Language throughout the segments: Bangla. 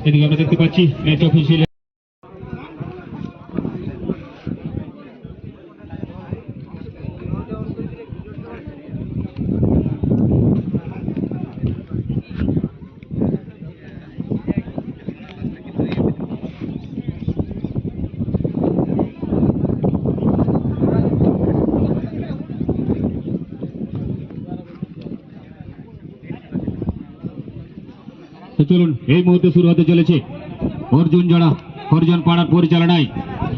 এদিকে আমরা দেখতে পাচ্ছি ম্যাচ অফিসিয়াল চলুন এই মুহূর্তে শুরু হতে চলেছে অর্জুন পাড়ার পরিচালনায়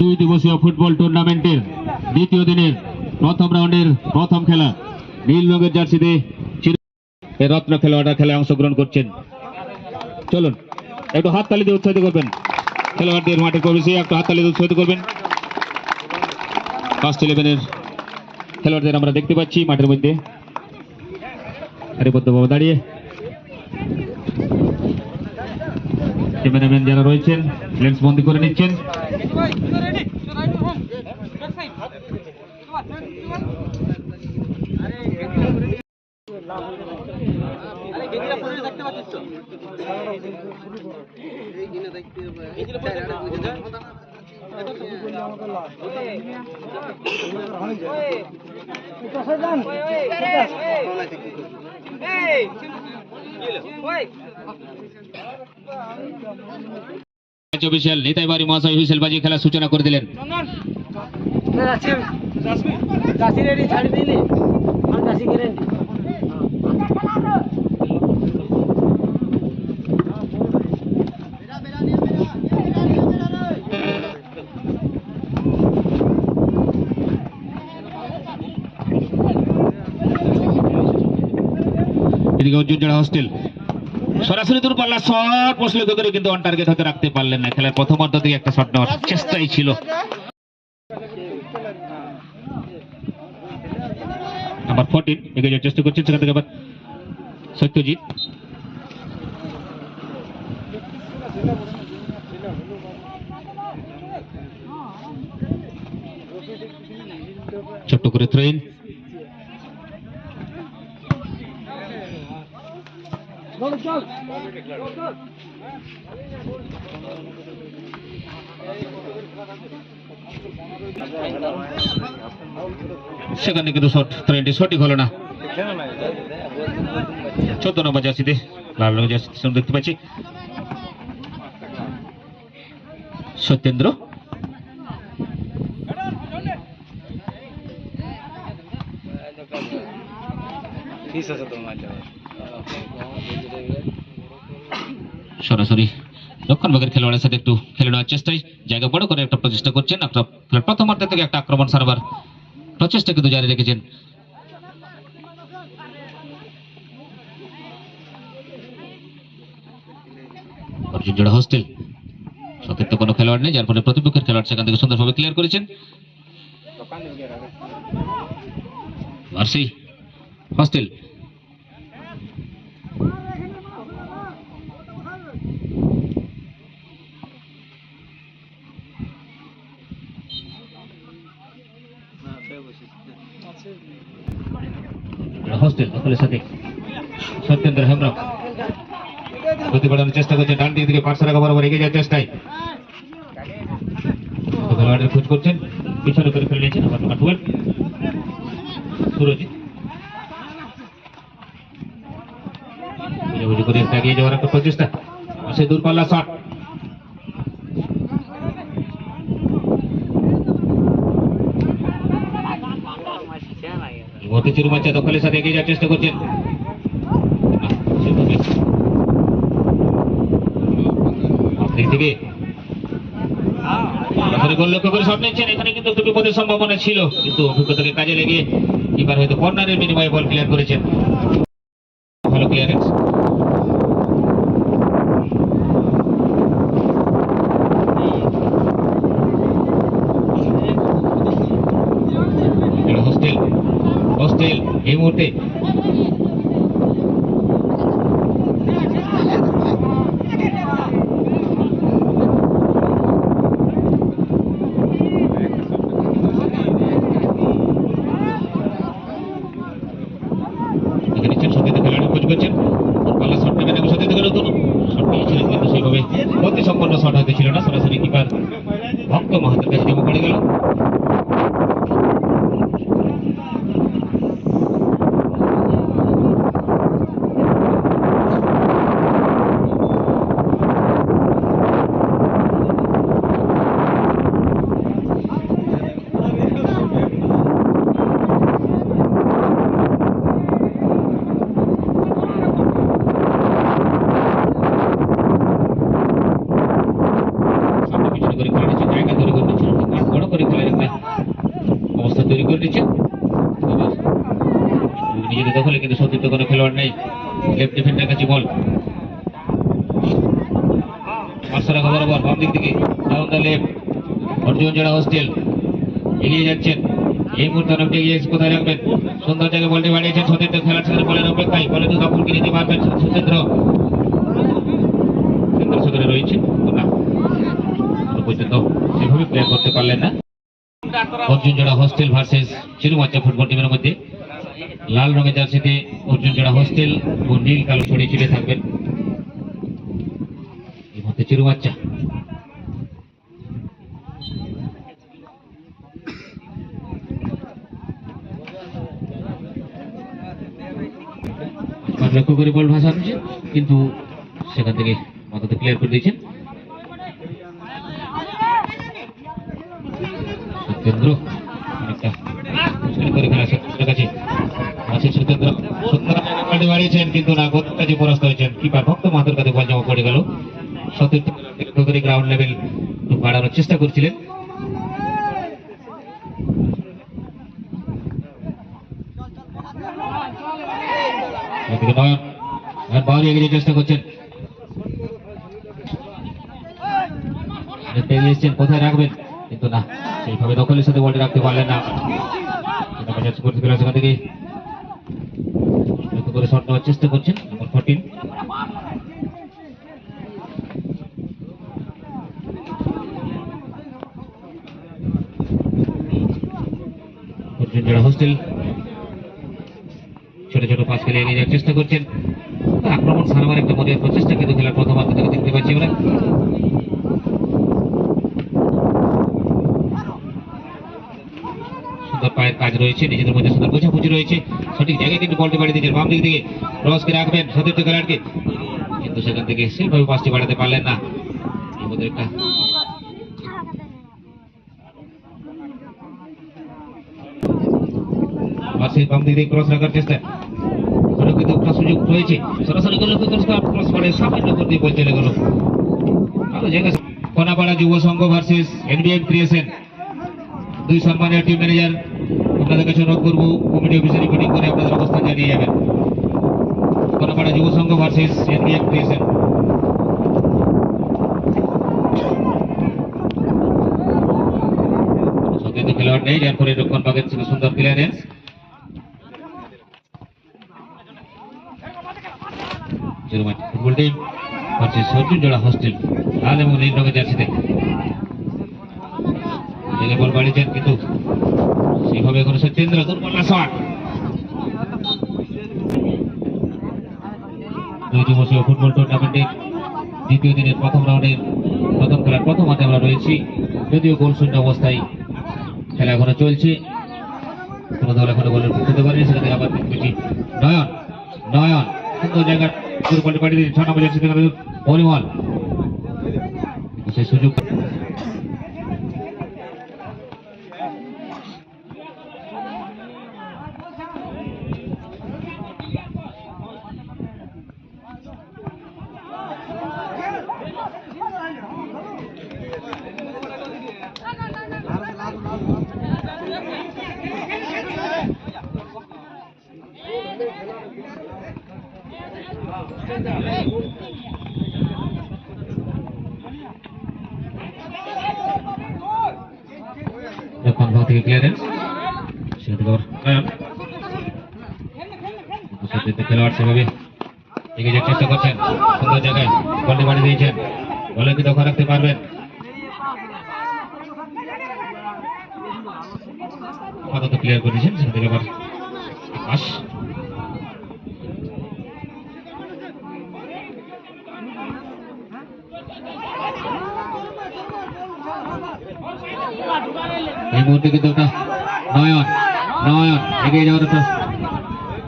2 দিবসীয় ফুটবল টুর্নামেন্টের দ্বিতীয় দিনের প্রথম রাউন্ডের প্রথম খেলা। নীল রঙের জার্সিতে রত্ন খেলোয়াড়রা খেলায় অংশগ্রহণ করছেন। চলুন একটু হাততালি দিয়ে উৎসাহিত করবেন খেলোয়াড়দের মাঠের প্রবেশে, একটু হাততালি দিয়ে উৎসাহিত করবেন। ফার্স্ট 11-এর খেলোয়াড়দের আমরা দেখতে পাচ্ছি মাঠের মধ্যে সারিবদ্ধভাবে দাঁড়িয়ে। ক্যামেরাম্যান যারা রয়েছেন লেন্স বন্দি করে নিচ্ছেন। অফিসিয়াল নিতাই বাড়ি মহাশয় হুইসেল বাজিয়ে খেলার সূচনা করে দিলেন। এদিকে অর্জুন জোড়া হোস্টেল সরাসরি দূরপাল্লা শট বসলে করে কিন্তু অন টার্গেট হতে রাখতে পারলেন না। খেলার প্রথম অর্ধ থেকে একটা শট নেওয়ার চেষ্টাই ছিল। নাম্বার 14 এগিয়ে যাওয়ার চেষ্টা করছেন, সেখান থেকে আবার সত্যজিৎ। ছোট্ট করে থ্রোইন, সেখানে কিন্তু থ্রোইনটি সঠিক হলো না। 14 নম্বর জার্সিতে লাল রঙের জার্সিতে দেখতে পাচ্ছি সত্যেন্দ্র। সরাসরি দক্ষিণ ভাগের খেলোয়াড়ের সাথে একটু খেলে নেওয়ার চেষ্টায় জায়গা বড় করে একটা প্রচেষ্টা করছেন। প্রথম অর্ধ থেকে একটা আক্রমণ সারবার প্রচেষ্টা কিন্তু জারি রেখেছেন। অর্জুন জোড়া হোস্টেল সতীর্থ কোনো খেলোয়াড় নেই, যার ফলে প্রতিপক্ষের খেলোয়াড় সেখান থেকে সুন্দরভাবে ক্লিয়ার করেছেন। মার্সি হোস্টেল হোস্টেল দখলের সাথে সত্যেন্দ্র হেমব্রম গতি বাড়ানোর চেষ্টা করছেন। ডান দিক থেকে পার্শ্ব বরাবর এগিয়ে যাওয়ার চেষ্টায় খেলোয়াড়ের খোঁজ করছেন, পিছনে করে ফেলে নিয়েছেন। আবার নাম্বার 12 সুরজিৎ বুঝাবুঝি করে এগিয়ে যাওয়ার একটা প্রচেষ্টা, সে দূরপাল্লা শট। মতিচুর বাচ্চা দখলের সাথে এগিয়ে যাওয়ার চেষ্টা করছেন। থেকে গোল লক্ষ্য করে শট নিচ্ছেন। এখানে কিন্তু একটু বিপদের সম্ভাবনা ছিল, কিন্তু অভিজ্ঞতাকে কাজে লেগে কিপার হয়তো কর্নারের বিনিময়ে বল ক্লিয়ার করেছেন। ভালো ক্লিয়ারেন্স। খেলোয়াড় নেই, লেফট ডিফেন্ডার কাছে বল, পাঁচশো টাকা বরাবর বাম দিক থেকে ডাউন দ্য লেফট, অর্জুন জোড়া হোস্টেল এগিয়ে যাচ্ছেন, এই মুহূর্তে অনেকটা এগিয়ে কোথায় রাখবেন, সুন্দর জায়গায় বলটি বাড়িয়েছেন সতীর্থ, খেলার সাথে বলের অপেক্ষায়, বলে তো কাপুর কিনে দিতে পারবেন সতীর্থ, সেখানে রয়েছে না পর্যন্ত সেভাবে প্লেয়ার করতে পারলেন না। অর্জুন জোড়া হোস্টেল ভার্সেস চিরুমাচ্চা ফুটবল টিমের মধ্যে লাল রঙের জার্সিতে অর্জুন জোড়া হোস্টেল ও নীল কালো ছড়িয়ে ছিটে থাকবেন এই মধ্যে চিরুমাচ্চা। লক্ষ্য করে বল ভাষা হচ্ছে, কিন্তু সেখান থেকে মাথাতে ক্লিয়ার করে দিয়েছেন সত্যেন্দ্র, অনেকটা মুশকিল করে খেলা সত্যেন্দ্রের কাছে আছে সত্যেন্দ্র, সুন্দর জায়গায় বাড়িয়েছেন কিন্তু না, গোল কাছে পরাস্ত হয়েছেন, কিপার ভক্ত মাথার কাছে বল জমা পড়ে গেল, সতীর্থ লক্ষ্য করে গ্রাউন্ড লেভেল বাড়ানোর চেষ্টা করছিলেন, বাউরি এগিয়ে চেষ্টা করছেন, কোথায় রাখবেন কিন্তু না, সেইভাবে দখলের সাথে বলটি রাখতে পারলেন না, সেখান থেকে লক্ষ্য করে শট নেওয়ার চেষ্টা করছেন নম্বর 14 অর্জুন জোড়া হোস্টেল, ছোট ছোট পাস খেলে এগিয়ে যাওয়ার চেষ্টা করছেন, আক্রমণ সারবার একটা মনের প্রচেষ্টা কিন্তু খেলার প্রথমার্ধ থেকে দেখতে পাচ্ছি আমরা। সুন্দর পায়ের কাজ রয়েছে, নিজেদের মধ্যে সুন্দর বোঝাবুঝি রয়েছে, সঠিক জায়গায় কিন্তু বলটি বাড়ি দিয়েছেন বাম দিক থেকে, ক্রসকে রাখবেন সতীর্থ খেলোয়াড়কে, কিন্তু সেখান থেকে সেইভাবে পাসটি বাড়াতে পারলেন না, এই মধ্যে একটা বাম দিক থেকে ক্রস রাখার চেষ্টা, কিন্তু একটা সুযোগ রয়েছে, সরাসরি ক্রস করে সামান্য উপর দিয়ে বল চলে গেল, ভালো জায়গা। কোনাপাড়া যুব সংঘ ভার্সেস এনবিএম ক্রিয়েশন, দুই সম্মানীয় টিম ম্যানেজার আপনাদের কাছে অনুরোধ করবো কমিটি অফিসে রিপোর্টিং করে আপনাদের অবস্থান জানিয়ে যাবেন। কোনাপাড়া যুব সংঘ ভার্সেস এনবিএম ক্রিয়েশন, সতীর্থ খেলোয়াড় নেই, যার পরে রক্ষণ বাগের ছিল সুন্দর clearance, football team versus Arjun জোড়া হোস্টেল লাল এবং নীল রঙের জার্সিতে, বল বাড়িয়েছেন কিন্তু সেইভাবে এখন সত্যেন্দ্র দুর্বল শট, দুই দিবসীয় ফুটবল টুর্নামেন্টের দ্বিতীয় দিনের প্রথম রাউন্ডের প্রথম খেলার প্রথম মাঠে আমরা রয়েছি, যদিও গোল শূন্য অবস্থায় খেলা এখনো চলছে, কোন দল এখনো গোলের করতে পারেনি, সেখানে আবার নয়ন নয়ন সুন্দর জায়গা বল বাড়িয়ে দিয়েছে 6 নম্বর জার্সিতে পরিমল, সেই সুযোগ থেকে ক্লিয়ারেন্স, খেলোয়াড় সেভাবে এগিয়ে যাওয়ার চেষ্টা করছেন, সুন্দর জায়গায় বলটি বাড়ি দিয়েছেন, বলে কি দখল রাখতে পারবেন, আপাতত ক্লিয়ার করে দিয়েছেন, সেখান থেকে আবার পাস, এই মুহূর্তে কিন্তু একটা নয়ন নয়ন এগিয়ে যাওয়ার একটা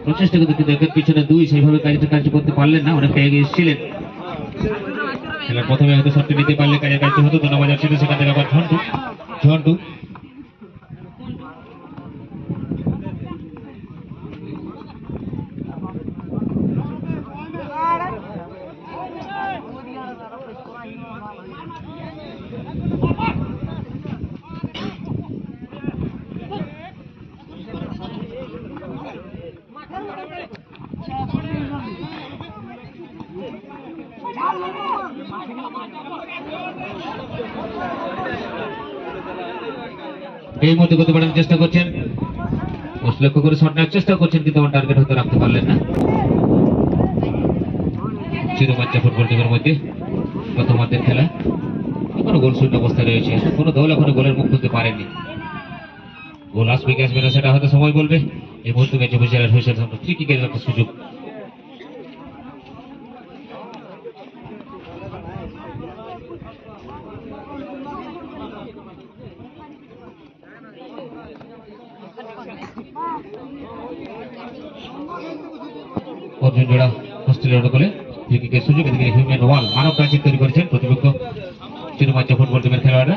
প্রচেষ্টা কিন্তু একের পিছনে দুই, সেইভাবে কাজ করতে পারলেন না, অনেকটা এগিয়ে এসেছিলেন, খেলার প্রথমে হয়তো শটটি নিতে পারলে কাজের কাজটি হতো, 2 নম্বর জার্সিতে, সেখান থেকে আবার ঝন্টু ঝন্টু এই মুহূর্তে গতি বাড়ানোর চেষ্টা করছেন, লক্ষ্য করে শট নেওয়ার চেষ্টা করছেন, কিন্তু আমার টার্গেট হতে রাখতে পারলেন না। চিরবাচ্চা ফুটবল টিমের মধ্যে প্রথমার্ধের খেলা, এখনো গোল শূন্য অবস্থায় রয়েছে, কোনো দল এখনো গোলের মুখ খুলতে পারেনি। গোল আসবে কি আসবে না সেটা হয়তো সময় বলবে। এই মুহূর্তে ম্যাচে হুইসেলের সামনে ফ্রি কিকের একটা সুযোগ। অর্জুন জোড়া হোস্টেলের অনুকূলে ফ্রি কিকের সুযোগ, এদিকে হিউম্যান ওয়াল মানব প্রাচীর তৈরি করেছেন প্রতিপক্ষ চিরমাচ্চা ফুটবল টিমের খেলোয়াড়রা।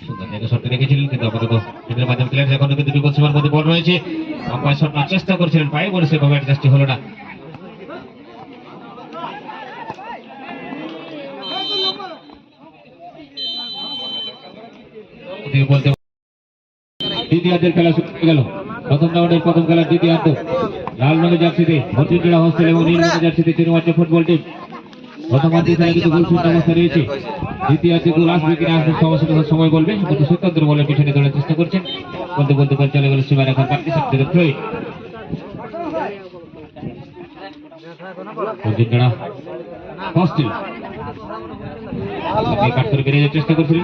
সুন্দর জায়গায় শটটি রেখেছিলেন, কিন্তু আপাতত এদের মাধ্যমে ক্লিয়ার, এখনো কিন্তু বিপদ সীমার মধ্যে বল রয়েছে। আম্পায়ার শট নেওয়ার চেষ্টা করছিলেন, পায়ে বলে সেভাবে অ্যাডজাস্টই হলো না। বলতে দ্বিতীয়ার্ধের খেলা শুরু হয়ে গেল। প্রথম রাউন্ডের প্রথম খেলার দ্বিতীয়ার্ধ, লাল রঙের জার্সিতে অর্জুন জোড়া হোস্টেল এবং নীল রঙের জার্সিতে চিরমাচ্চা ফুটবল টিম। প্রথমার্ধে খেলা কিন্তু গোল শূন্য অবস্থা রয়েছে। দ্বিতীয়ার্ধে গোল আসবে কিনা আসবে সময় বলবে, কিন্তু সুতন্ত্র বলের পিছনে দৌড়ার চেষ্টা করছেন। বলতে বলতে বল চলে গেল সীমা রেখার পার্টিসিপেন্টের থ্রোয়ে। অর্জুন জোড়া হোস্টেল কাট করে বেরিয়ে যাওয়ার চেষ্টা করছিলেন,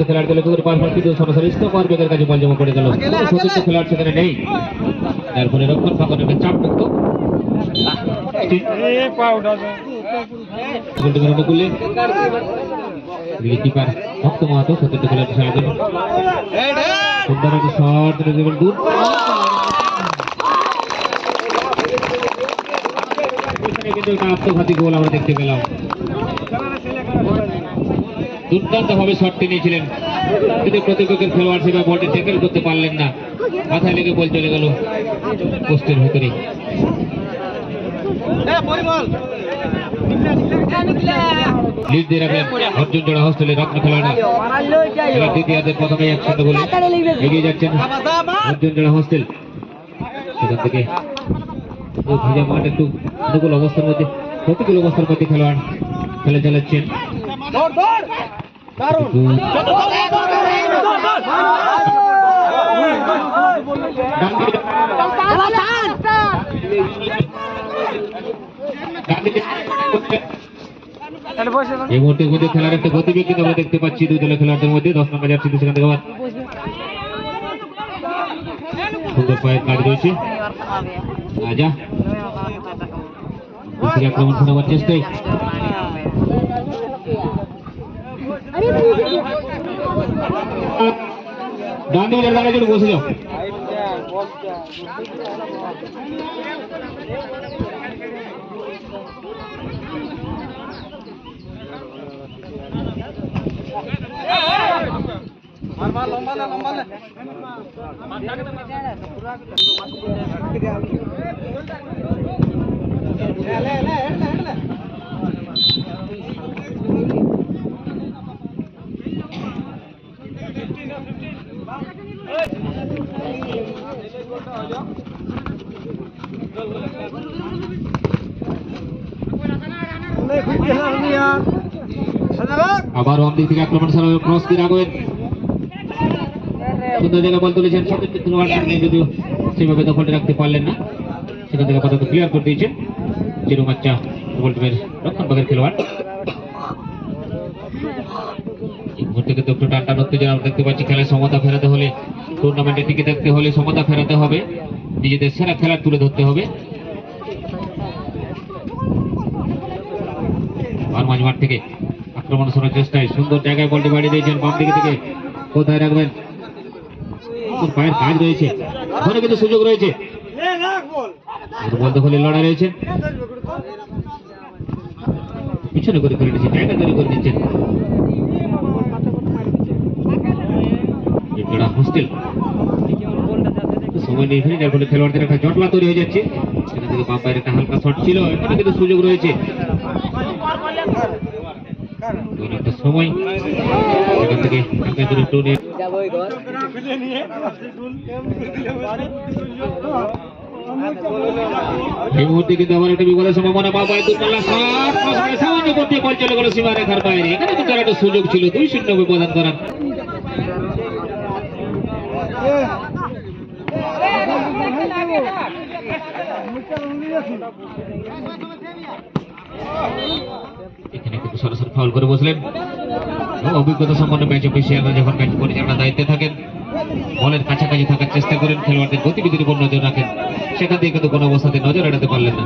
খেলার দলে সরাসরি স্টোপার বেগের কাছে বল জমা পড়ে গেল। খেলার সেখানে নেই, যার ফলে রক্ষণ ফাঁকনের চাপ মুক্ত। কিপার ভক্ত মাহাতো সতীর্থ খেলাটি সারা দিন সুন্দর একটি শট দূর। কিন্তু একটা আত্মঘাতী গোল আমরা দেখতে পেলাম। দুর্দান্ত ভাবে শটটি নিয়েছিলেন, কিন্তু প্রতিপক্ষের খেলোয়াড় সেটা বলটি ট্যাকেল করতে পারলেন না, মাথায় লেগে বল চলে গেল পোস্টের ভিতরে। লিড দিয়ে রাখলেন অর্জুন জোড়া হোস্টেলের রত্ন খেলোয়াড়রা। দ্বিতীয়ার্ধের প্রথমে 1-0 গোলে এগিয়ে যাচ্ছেন অর্জুন জোড়া হোস্টেল। সেখান থেকে ভেজা মাঠ একটু অনুকূল অবস্থার মধ্যে, প্রতিকূল অবস্থার মধ্যে খেলোয়াড় খেলে চালাচ্ছেন। এই মুহূর্তে মধ্যে খেলার একটা গতিবেগ কিন্তু আমরা দেখতে পাচ্ছি দুই দলের খেলোয়াড়দের মধ্যে। 10 নম্বর জার্সি সেখান থেকে সুন্দর পায়ের কাজ রয়েছে। রাজা আক্রমণ শোনাবার চেষ্টায় ডান দিকে দাঁড়ানোর জন্য বসে যাও। আবার বাম দিক থেকে আক্রমণ চালাবে, ক্রস দিয়ে রাখবেন। সুন্দর জায়গায় বল তুলেছেন, যদিও সেভাবে দখলটা রাখতে পারলেন না, সেখান থেকে আপাতত ক্লিয়ার করে দিয়েছেন চিরমাচ্চা ফুটবল টিমের রক্ষণ ভাগের খেলোয়াড়। এই মুহূর্তে কিন্তু একটু টান উত্তেজনা আমরা দেখতে পাচ্ছি। খেলায় সমতা ফেরাতে হলে, টুর্নামেন্টে টিকে থাকতে হলে সমতা ফেরাতে হবে, নিজেদের সেরা খেলা তুলে ধরতে হবে। মাঝ থেকে আক্রমণ করার চেষ্টায় সুন্দর জায়গায় বলটি বাড়িয়ে দিয়েছেন বাম দিকে থেকে। কোথায় রাখবেন, পায়ের কাজ রয়েছে, ওখানে কিন্তু সুযোগ রয়েছে, বল দখলে লড়াই রয়েছে। পিছনে করে ফেলে দিচ্ছেন, জায়গা তৈরি করে দিচ্ছেন হোস্টেল। সময় নিয়ে ফেলে, যার ফলে খেলোয়াড়দের একটা জটলা তৈরি হয়ে যাচ্ছে। সেখান থেকে বাম পায়ের একটা হালকা শট ছিল, এখানে কিন্তু সুযোগ রয়েছে। একটা সময় সেখান থেকে একটু এই মুহূর্তে কিন্তু আবার একটা বিপদের সম্ভাবনা। বাম পায়ে দুর্বল শট, সামান্য মধ্যে বল চলে গেল সীমা রেখার বাইরে। এখানে কিন্তু একটা সুযোগ ছিল 2-0 প্রদান করার। এখানে কিন্তু সরাসরি ফাউল করে বসলেন। অভিজ্ঞতা সম্পন্ন ম্যাচ অফিসিয়ালরা যখন ম্যাচ পরিচালনার দায়িত্বে থাকেন, বলের কাছাকাছি থাকার চেষ্টা করেন, খেলোয়াড়দের গতিবিধির উপর নজর রাখেন, সেখান থেকে কিন্তু কোনো অবস্থাতে নজর এড়াতে পারলেন না।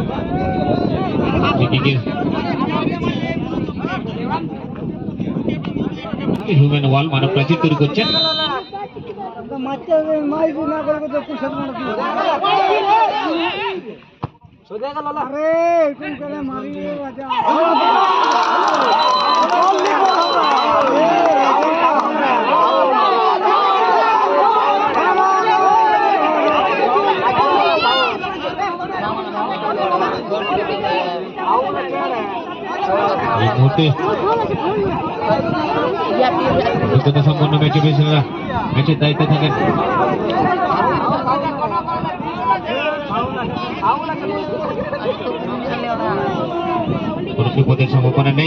হিউম্যান ওয়াল মানব প্রাচীর তৈরি করছেন। এই মুহূর্তে অভিজ্ঞতা সম্পন্ন ম্যাচ অফিসিয়ালরা ম্যাচের দায়িত্বে থাকেন। কোনো বিপদের সম্ভাবনা নেই।